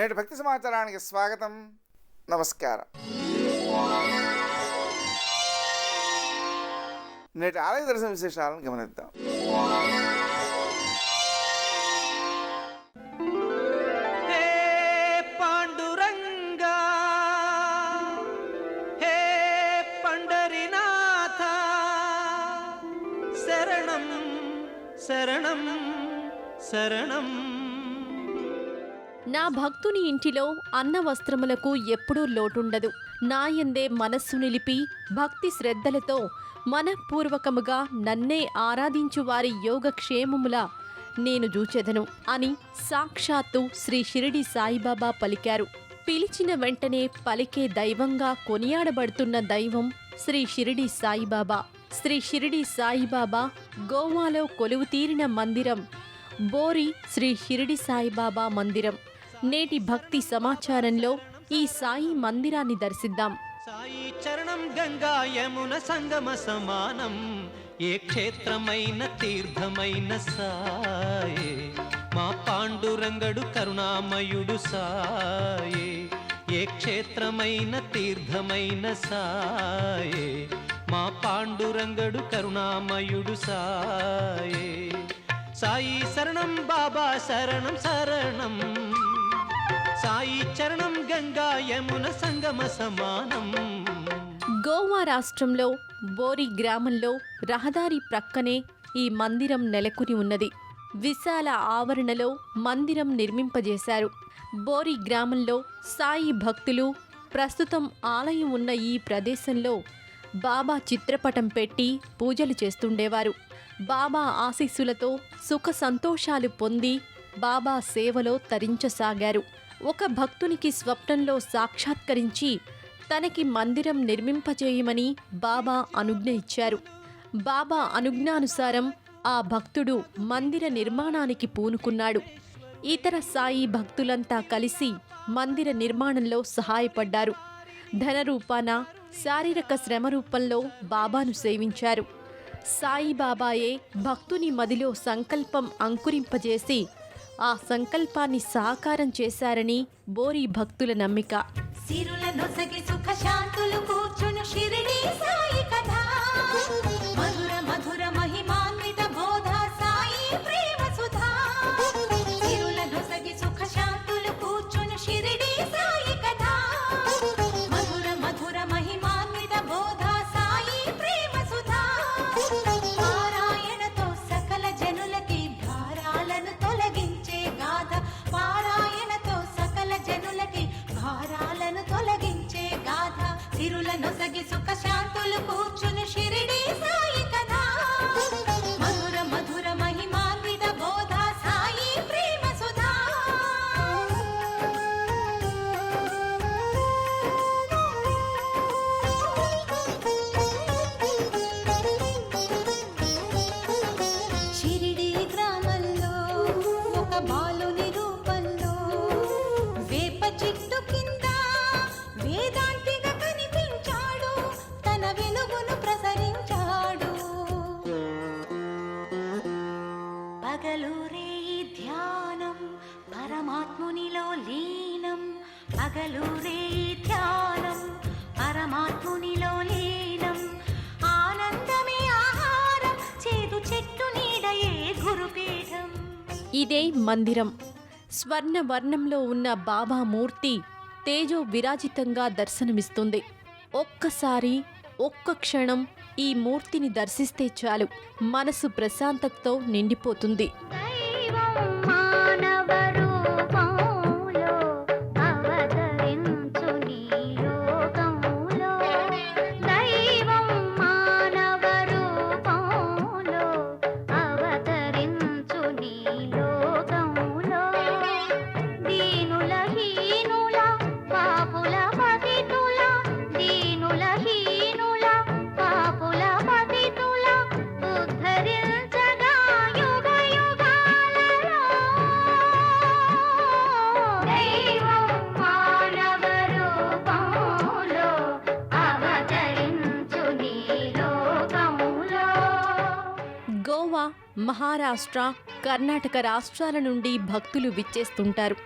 నేటి భక్తి సమాచారానికి స్వాగతం, నమస్కారం. నేటి ఆలయ దర్శన విశేషాలను గమనిద్దాం. పాండురంగా హే పండరినాథ శరణం శరణం శరణం. నా భక్తుని ఇంటిలో అన్న వస్త్రములకు ఎప్పుడూ లోటుండదు. నాయందే మనస్సు నిలిపి భక్తి శ్రద్ధలతో మనఃపూర్వకముగా నన్నే ఆరాధించు వారి యోగక్షేమముల నేను జూచెదను అని సాక్షాత్తు శ్రీ షిరిడి సాయిబాబా పలికారు. పిలిచిన వెంటనే పలికే దైవంగా కొనియాడబడుతున్న దైవం శ్రీ షిరిడి సాయిబాబా. శ్రీ షిరిడి సాయిబాబా గోవాలో కొలువుతీరిన మందిరం బోరి శ్రీ షిరిడి సాయిబాబా మందిరం. నేటి భక్తి సమాచారంలో ఈ సాయి మందిరాన్ని దర్శిద్దాం. సాయి చరణం గంగా యమున సంగమ సమానం, ఏ క్షేత్రమైన తీర్థమైన సాయే మా పాండురంగడు కరుణామయుడు సాయే. ఏ క్షేత్రమైన తీర్థమైన సాయే మా పాండురంగడు కరుణామయుడు సాయే. సాయి శరణం బాబా శరణం శరణం, సాయి చరణం గంగా యమున సంగమ సమానం. గోవా రాష్ట్రంలో బోరి గ్రామంలో రహదారి ప్రక్కనే ఈ మందిరం నెలకొని ఉన్నది. విశాల ఆవరణలో మందిరం నిర్మింపజేశారు. బోరి గ్రామంలో సాయి భక్తులు ప్రస్తుతం ఆలయం ఉన్న ఈ ప్రదేశంలో బాబా చిత్రపటం పెట్టి పూజలు చేస్తుండేవారు. బాబా ఆశీస్సులతో సుఖ సంతోషాలు పొంది బాబా సేవలో తరించసాగారు. ఒక భక్తునికి స్వప్నంలో సాక్షాత్కరించి తనకి మందిరం నిర్మింపచేయమని బాబా అనుజ్ఞ ఇచ్చారు. బాబా అనుజ్ఞానుసారం ఆ భక్తుడు మందిర నిర్మాణానికి పూనుకున్నాడు. ఇతర సాయి భక్తులంతా కలిసి మందిర నిర్మాణంలో సహాయపడ్డారు. ధన రూపాన, శారీరక శ్రమ రూపంలో బాబాను సేవించారు. సాయిబాబాయే భక్తుని మదిలో సంకల్పం అంకురింపజేసి ఆ సంకల్పాన్ని సాకారం చేశారని బోరి భక్తుల నమ్మిక. సిరుల నొసగి సుఖ శాంతులు కూర్చును షిరిడి సాయి కథ, మధుర మధుర మహిమాన్విత బోధ సాయి ప్రేమ సుధా. సిరుల నొసగి సుఖ శాంతులు కూర్చును షిరిడి సాయి కథ, మధుర మధుర మహిమాన్విత బోధ సాయి ప్రేమ సుధా. పారాయణతో సకల జనులకి భారాలను తొలగించే గాథ, పారాయణతో సకల జనులకి భారాలను తొలగించే గాథ. సిరుల నొసగి సుఖ శాంతులు కూర్చుని షిరిడి సాయి కథ, మధుర మధుర మహిమాన్విత బోధ సాయి ప్రేమ సుధా. షిరిడి గ్రామంలో ఒక బాలుని రూపంలో వేప చెట్టు కింద వేదాంతిగా కనిపించాడు, తన వెలుగును ప్రసరించాడు. పగలూరే ధ్యానం పరమాత్మునిలో లీనం, పగలూరే ధ్యానం పరమాత్మునిలో లీనం. ఆనందమే ఆహారం, చేదు చెట్టు నీడయే గురుపీఠం. ఇదే మందిరం. స్వర్ణ వర్ణంలో ఉన్న బాబా మూర్తి తేజో విరాజితంగా దర్శనమిస్తుంది. ఒక్కసారి ఒక్క క్షణం ఈ మూర్తిని దర్శిస్తే చాలు, మనసు ప్రశాంతతతో నిండిపోతుంది. దైవం మానవ రూపంలో అవతరించు నీ లోకంలో, దైవం మానవ రూపంలో అవతరించు నీ లోకంలో. దీనుల హీనుల పాపుల పతితుల, దీనుల హీనుల పాపుల పతితుల ఉద్ధరించగా యుగ యుగాలలో. దైవం మానవ రూపంలో అవతరించు నీ లోకములో. గోవా, మహారాష్ట్ర, కర్ణాటక రాష్ట్రాల నుండి భక్తులు విచ్చేస్తుంటారు.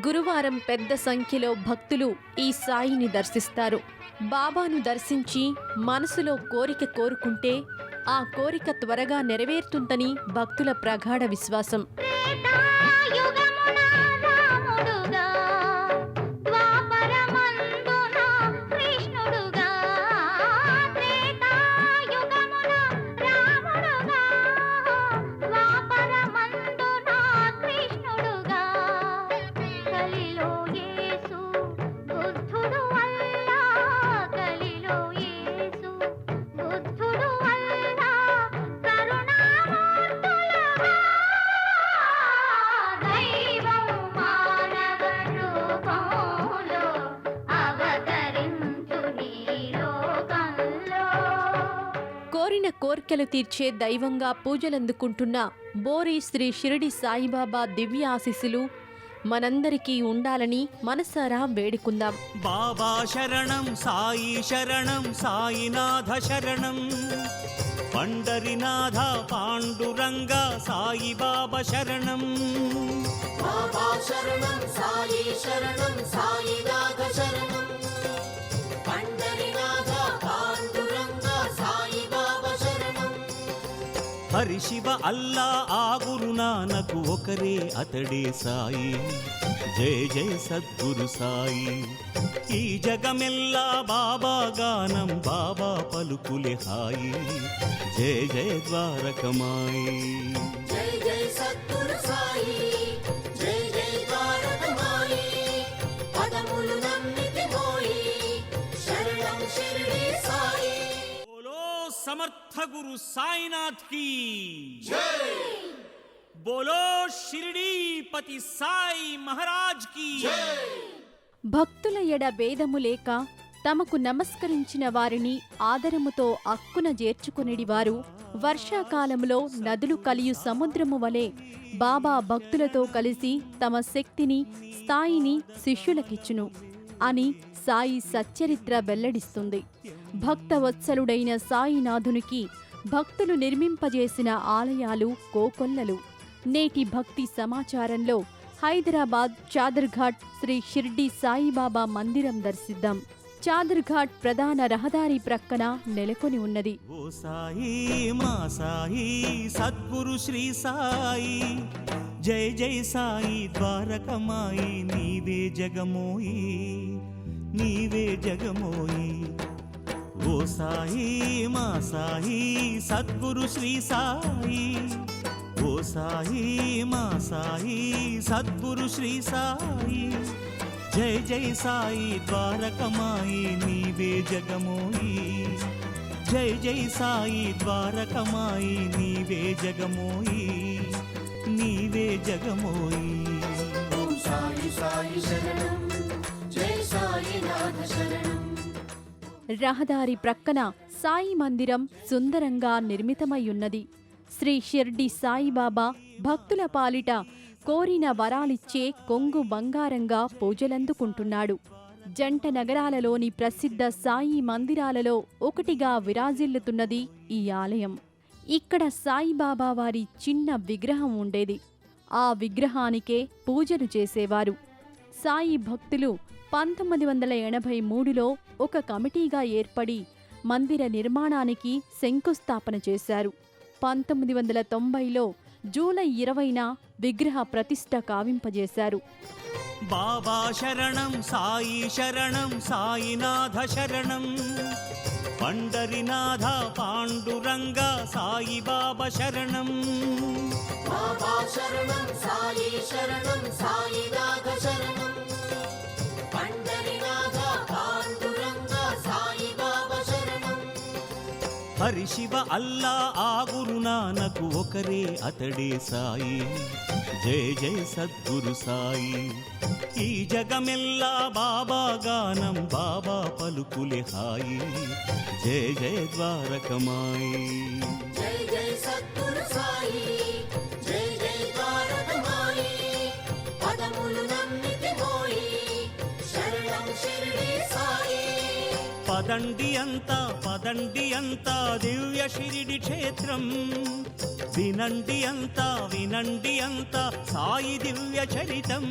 గురువారం పెద్ద సంఖ్యలో భక్తులు ఈ సాయిని దర్శిస్తారు. బాబాను దర్శించి మనసులో కోరిక కోరుకుంటే ఆ కోరిక త్వరగా నెరవేరుతుందని భక్తుల ప్రగాఢ విశ్వాసం. త్రేతాయుగమున రాముడుగా, ద్వాపరమందున కృష్ణుడుగా. త్రేతాయుగమున రాముడుగా, ద్వాపరమందున కృష్ణుడుగా. కలిలో యేసు బుద్ధుడు అల్లా, కలిలో యేసు బుద్ధుడు అల్లా, కరుణామూర్తులుగా. దైవం మానవ రూపంలో అవతరించునీ లోకంలో. కోరిన కోర్కెలు తీర్చే దైవంగా పూజలందుకుంటున్న బోరి శ్రీ షిరిడి సాయిబాబా దివ్య ఆశీస్సులు మనందరికీ ఉండాలని మనసారా వేడుకుందాం. బాబా శరణం సాయి శరణం సాయినాథ శరణం పండరినాథ పాండురంగ సాయిబాబా శరణం. బాబా శరణం సాయి శరణం సాయినాథ శరణం పండరినాథ పాండురంగ సాయిబాబా శరణం. హరి శివ అల్లా ఆ గురు నానకు ఒకరే అతడే సాయి. జయ జయ సద్గురు సాయి. ఈ జగమెల్లా బాబా గానం బాబా పలుకులే హాయి. జయ జయ ద్వారకమాయి. జై జై సద్గురు సాయి జై జై ద్వారకమాయి. పదములు నమ్మితి మోయి శరణం షిరిడి సాయి. బోలో సమర్థ గురు సాయినాథ్ की जय. बोलो शिरडीपति साई महाराज की जय. భక్తుల ఎడ భేదము లేక తమకు నమస్కరించిన వారిని ఆదరముతో అక్కున చేర్చుకొనిడివారు. వర్షాకాలంలో నదులు కలియు సముద్రము వలె బాబా భక్తులతో కలిసి తమ శక్తిని స్థాయిని శిష్యులకిచ్చును అని సాయి సచ్చరిత్ర వెల్లడిస్తుంది. భక్తవత్సలుడైన సాయినాథునికి భక్తులు నిర్మింపజేసిన ఆలయాలు కోకొల్లలు. నేటి భక్తి సమాచారంలో హైదరాబాద్ చాదర్ఘాట్ శ్రీ షిర్డీ సాయిబాబా మందిరం దర్శిద్దాం. చాదర్ఘాట్ ప్రధాన రహదారి ప్రక్కన నెలకొని ఉన్నది. ఓ సాయి మా సాయి సద్గురు శ్రీ సాయి. జయ జయ సాయి ద్వారకమాయి. నీవే జగమోయి నీవే జగమోయి. ఓ సాయి మా సాయి సద్గురు శ్రీ సాయి. ఓ సాయి మా సాయి సద్గురు శ్రీ సాయి. జయ జయ సాయి ద్వారకమాయి. నీవే జగమోయి. జయ జయ సాయి ద్వారకమాయి. నీవే జగమోయి నీవే జగమోయి. ఓం సాయి సాయి శరణం జై సాయినాథ శరణం. రహదారి ప్రక్కన సాయి మందిరం సుందరంగా నిర్మితమయ్యున్నది. శ్రీ షిర్డీ సాయిబాబా భక్తుల పాలిట కోరిన వరాలిచ్చే కొంగు బంగారంగా పూజలందుకుంటున్నాడు. జంట నగరాలలోని ప్రసిద్ధ సాయి మందిరాలలో ఒకటిగా విరాజిల్లుతున్నది ఈ ఆలయం. ఇక్కడ సాయిబాబా వారి చిన్న విగ్రహం ఉండేది. ఆ విగ్రహానికే పూజలు చేసేవారు. సాయి భక్తులు 1983లో ఒక కమిటీగా ఏర్పడి మందిర నిర్మాణానికి శంకుస్థాపన చేశారు. 1990లో జూలై 20న విగ్రహ ప్రతిష్ఠ కావింపజేశారు. బాబా శరణం సాయి శరణం సాయినాథ శరణం పండరినాథ పాండురంగ సాయిబాబా శరణం. బాబా శరణం సాయి శరణం సాయినాథ శరణం పండరినాథ పాండురంగ సాయిబాబా శరణం. హరి శివ అల్లా ఆ గురు నానకు ఒకరే అతడే సాయి. జయ జయ సద్గురు సాయి. ఈ జగమెల్లా బాబా గానం బాబా పలుకులే హాయి. జయ జయ ద్వారకమాయి. జై జై సద్గురు సాయి జై జై ద్వారకమాయి. పదములు నమ్మితి మోయి శరణం షిరిడి సాయి. పదండి అంతా దివ్య షిరిడి క్షేత్రం. వినండి అంతా సాయి దివ్య చరితం.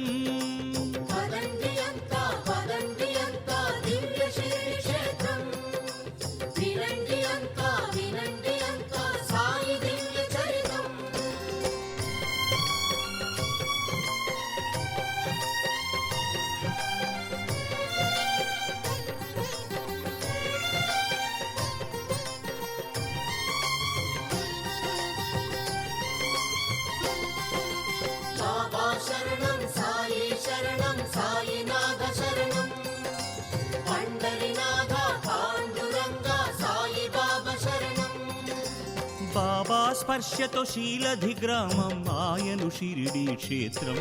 స్పర్శతో శీలధి గ్రామం ఆయను షిరిడి క్షేత్రం.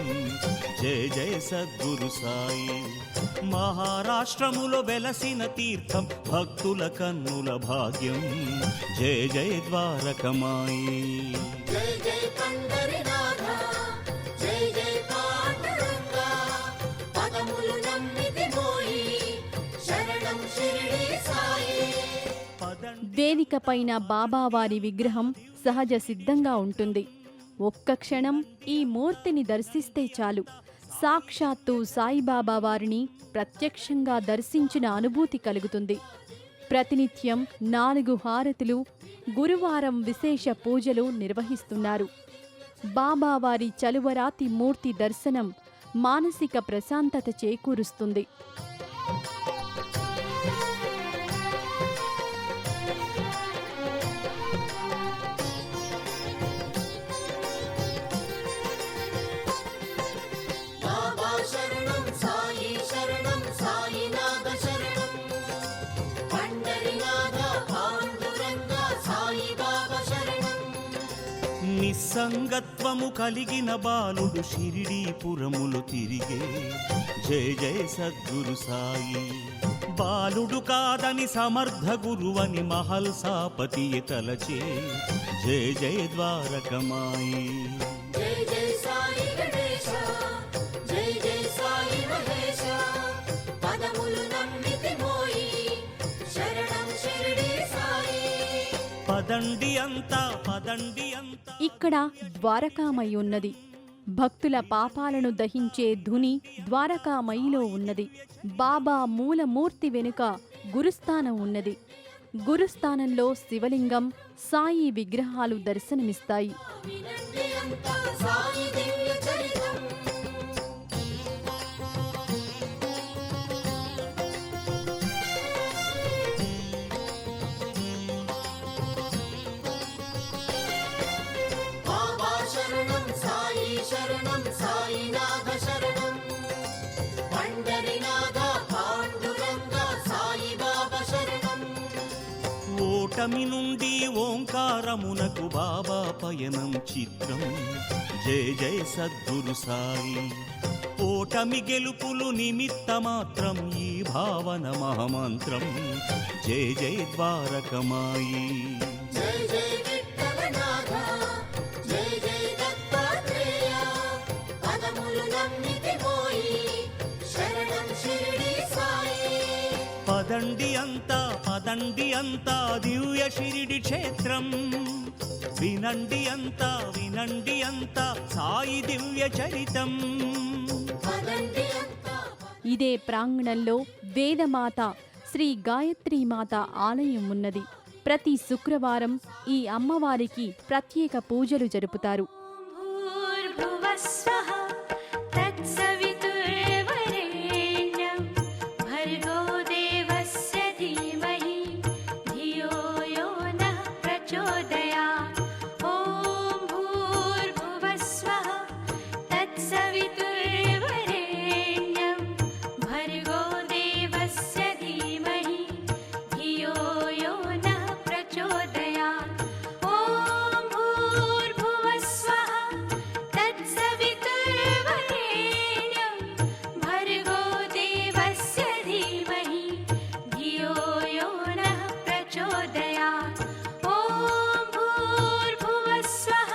జయ జయ సద్గురు సాయి. మహారాష్ట్రములో వెలసిన తీర్థం భక్తుల కన్నుల భాగ్యం. జయ జయ ద్వారకమాయి. జై జై పండరినాథ, జై జై పాండురంగా, పదములు నమ్మితి మోయి, శరణం షిరిడి సాయి. వేదిక పైన బాబావారి విగ్రహం సహజ సిద్ధంగా ఉంటుంది. ఒక్క క్షణం ఈ మూర్తిని దర్శిస్తే చాలు, సాక్షాత్తు సాయిబాబా వారిని ప్రత్యక్షంగా దర్శించిన అనుభూతి కలుగుతుంది. ప్రతినిత్యం 4 హారతులు, గురువారం విశేష పూజలు నిర్వహిస్తున్నారు. బాబావారి చలువరాతి మూర్తి దర్శనం మానసిక ప్రశాంతత చేకూరుస్తుంది. బాబా శరణం సాయి, శరణం సాయినాథ శరణం, పండరినాథ పాండురంగా సాయి బాబా శరణం. నిస్సంగత్వము కలిగిన బాలుడు షిరిడీపురములు తిరిగే. జయ జయ సద్గురు సాయి. బాలుడు కాదని సమర్థ గురువని మహల్సాపతి తలచే. జయ జయ ద్వారకమాయి. జై జై సాయి గణేశ, జై జై సాయి మహేశ, పదములు నమ్మితి మోయి, శరణం షిరిడి సాయి. పదండి అంతా పదండి అంతా. ఇక్కడ ద్వారకామయి ఉన్నది. భక్తుల పాపాలను దహించే ధుని ద్వారకామయిలో ఉన్నది. బాబా మూలమూర్తి వెనుక గురుస్థానం ఉన్నది. గురుస్థానంలో శివలింగం, సాయి విగ్రహాలు దర్శనమిస్తాయి. వినండి అంతా సాయి దివ్య చరితం. బాబా శరణం సాయి, శరణం సాయినాథ శరణం, పండరినాథ పాండురంగా సాయి బాబా శరణం. ఓటమి నుండి ఓంకారమునకు బాబా పయనం చిత్రం. జయ జయ సద్గురు సాయి. ఓటమి గెలుపులు నిమిత్త మాత్రం ఈ భావన మహామంత్రం. జయ జయ ద్వారకమాయి. జై జై విఠలనాథ, జై జై దత్తాత్రేయ, పదములు నమ్మితి మోయి, శరణం షిరిడి సాయి. పదండి అంతా పదండి అంతా దివ్య షిరిడి క్షేత్రం. వినండి అంతా వినండి అంతా సాయి దివ్య చరితం. పదండి అంతా ఇదే ప్రాంగణంలో వేదమాత శ్రీ గాయత్రీమాత ఆలయం ఉన్నది. ప్రతి శుక్రవారం ఈ అమ్మవారికి ప్రత్యేక పూజలు జరుపుతారు. भूर्भुवस्वः तत्सवितुर्वरेण्यं भर्गो देवस्य धीमहि धियो यो नः प्रचोदयात्. ॐ भूर्भुवस्वः तत्सवितुर्वरेण्यं भर्गो देवस्य धीमहि धियो यो नः प्रचोदयात्. ॐ भूर्भुवस्वः तत्सवितुर्वरेण्यं भर्गो देवस्य धीमहि धियो यो नः प्रचोदयात्. ॐ भूर्भुवस्वः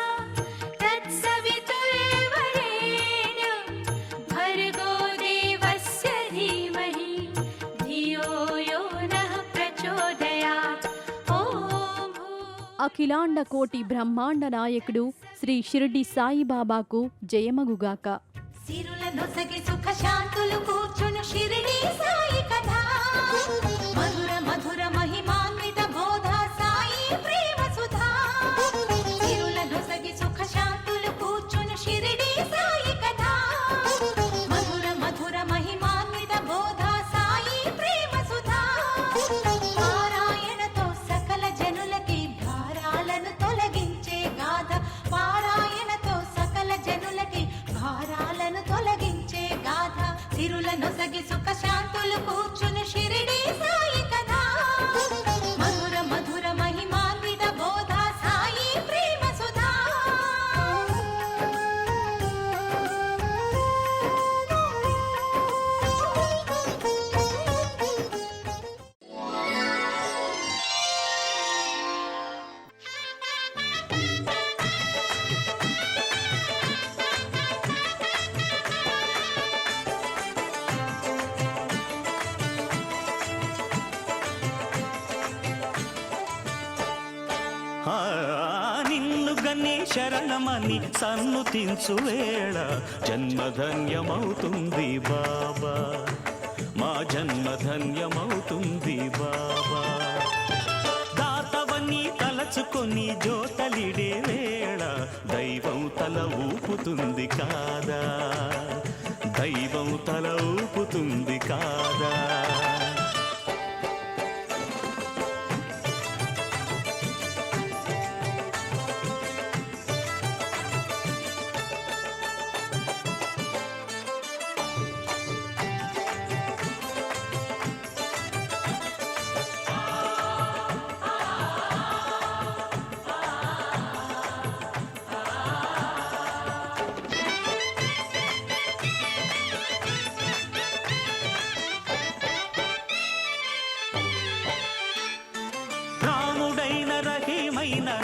तत्सवितुर्वरेण्यं भर्गो देवस्य धीमहि धियो यो नः प्रचोदयात्. ॐ అఖిలాండ కోటి బ్రహ్మాండ నాయకుడు శ్రీ షిరిడి సాయిబాబాకు జయమగుగాక. సిరుల నొసగి సుఖ శాంతులు కూర్చును షిరిడి సాయి కథ. మధుర మధుర మహిమాన్విత బోధ సాయి ప్రేమ సుధా. సిరుల నొసగి సుఖ శాంతులు కూర్చును షిరిడి సాయి కథ. మధుర మధుర మహిమాన్విత బోధ సాయి ప్రేమ సుధా. పారాయణతో సకల జనులకి భారాలను తొలగించే గాథ. పారాయణతో సకల జనులకి భారాలను తొలగించే గాథ. సిరుల నొసగి సుఖ శాంతులు నీ శరణమని సన్నుతించు వేళ జన్మధన్యమవుతుంది బాబా, మా జన్మధన్యమవుతుంది బాబా. దాతవని తలచుకొని జోతలిడే వేళ దైవం తల ఊపుతుంది కాదా, దైవం తల ఊపుతుంది కాదా.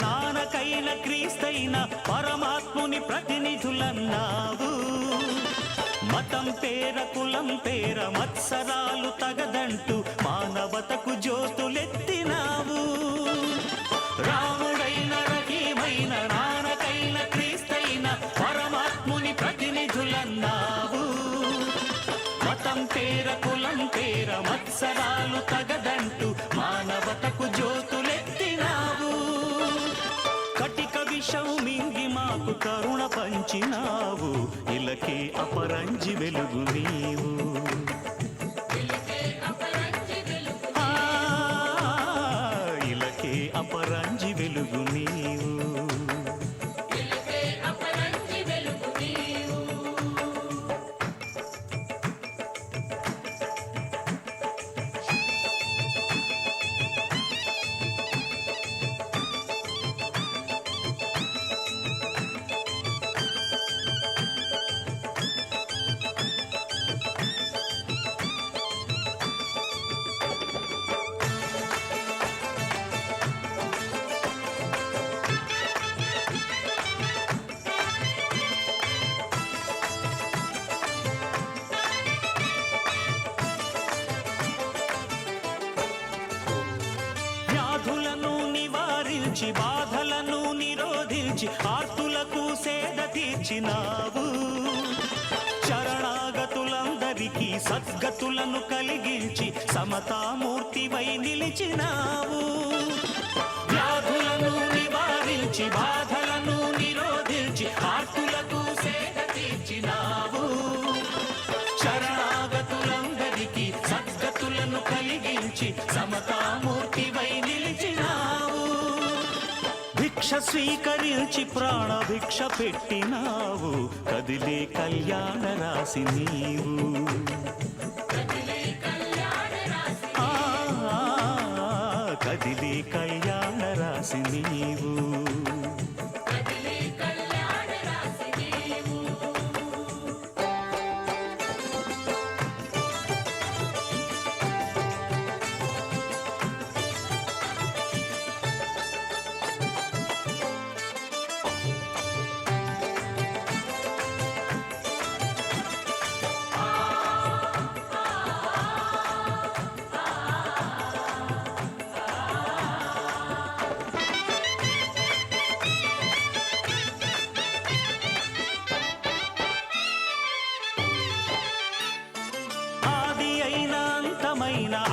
నానకైన క్రీస్తైన పరమాత్ముని ప్రతినిధులన్నావు. మతం పేర కులం పేర మత్సరాలు తగదంటూ మానవతకు జ్యోతులెత్తినావు. రాముడైన రహీమైన నానకైన క్రీస్తైన పరమాత్ముని ప్రతినిధులన్నావు. మతం పేర కులం పేర మత్సరాలు తగదంటూ మానవతకు జ్యోతులెత్తినావు. కటిక విషం మింగి మాకు కరుణ పంచినావు. ఇలకే అపరంజి వెలుగు నీవు, ఇలకే అపరంజి వెలుగు నీవు. బాధలను నిరోధించి ఆర్తులకు సేద తీర్చినావు. శరణాగతులందరికీ సద్గతులను కలిగించి సమతామూర్తివై నిలిచినావు. వ్యాధులను నివారించి బాధలను నిరోధించి ఆర్తులకు సేద తీర్చినావు. శరణాగతులందరికీ సద్గతులను కలిగించి సమతామూర్తివై నిలిచినావు. భిక్ష స్వీకరించి ప్రాణ భిక్ష పెట్టినావు. కదిలే కళ్యాణ రాశి నీవు, కదిలే కళ్యాణ రాశి నీవు.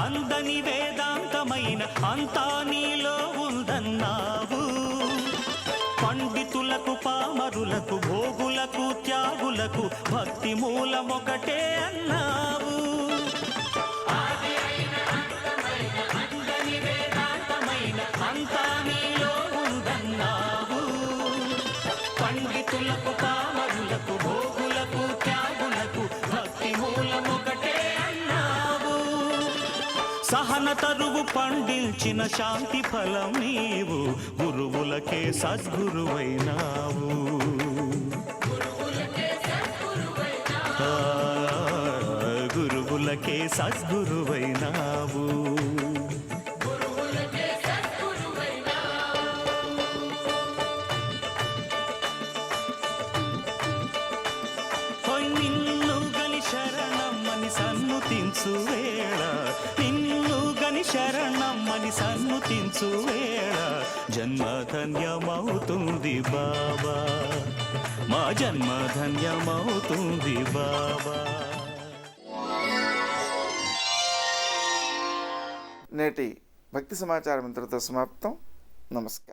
అందని వేదాంతమైన అంతా నీలో ఉందన్నావు. పండితులకు పామరులకు భోగులకు త్యాగులకు భక్తి మూలమొకటే అన్నావు. అందని వేదాంతమైన అంతా నీలో ఉందన్నావు. పండితులకు పామరులకు భోగులకు త్యాగులకు భక్తి మూలమొకటే అన్నావు. సహన తరువు పండించిన శాంతి ఫలం నీవు. గురువులకే సద్గురువైనావు. గురువులకే సద్గురువైనావు. నిన్ను గని శరణమ్మని సన్నుతించు వేళ, నిన్ను గని శరణమ్మని సన్ను దర్శించు వేళ జన్మ ధన్యమవుతుంది బాబా, మా జన్మ ధన్యమవుతుంది బాబా. నేటి భక్తి సమాచారం ఇంతటితో సమాప్తం. నమస్కారం.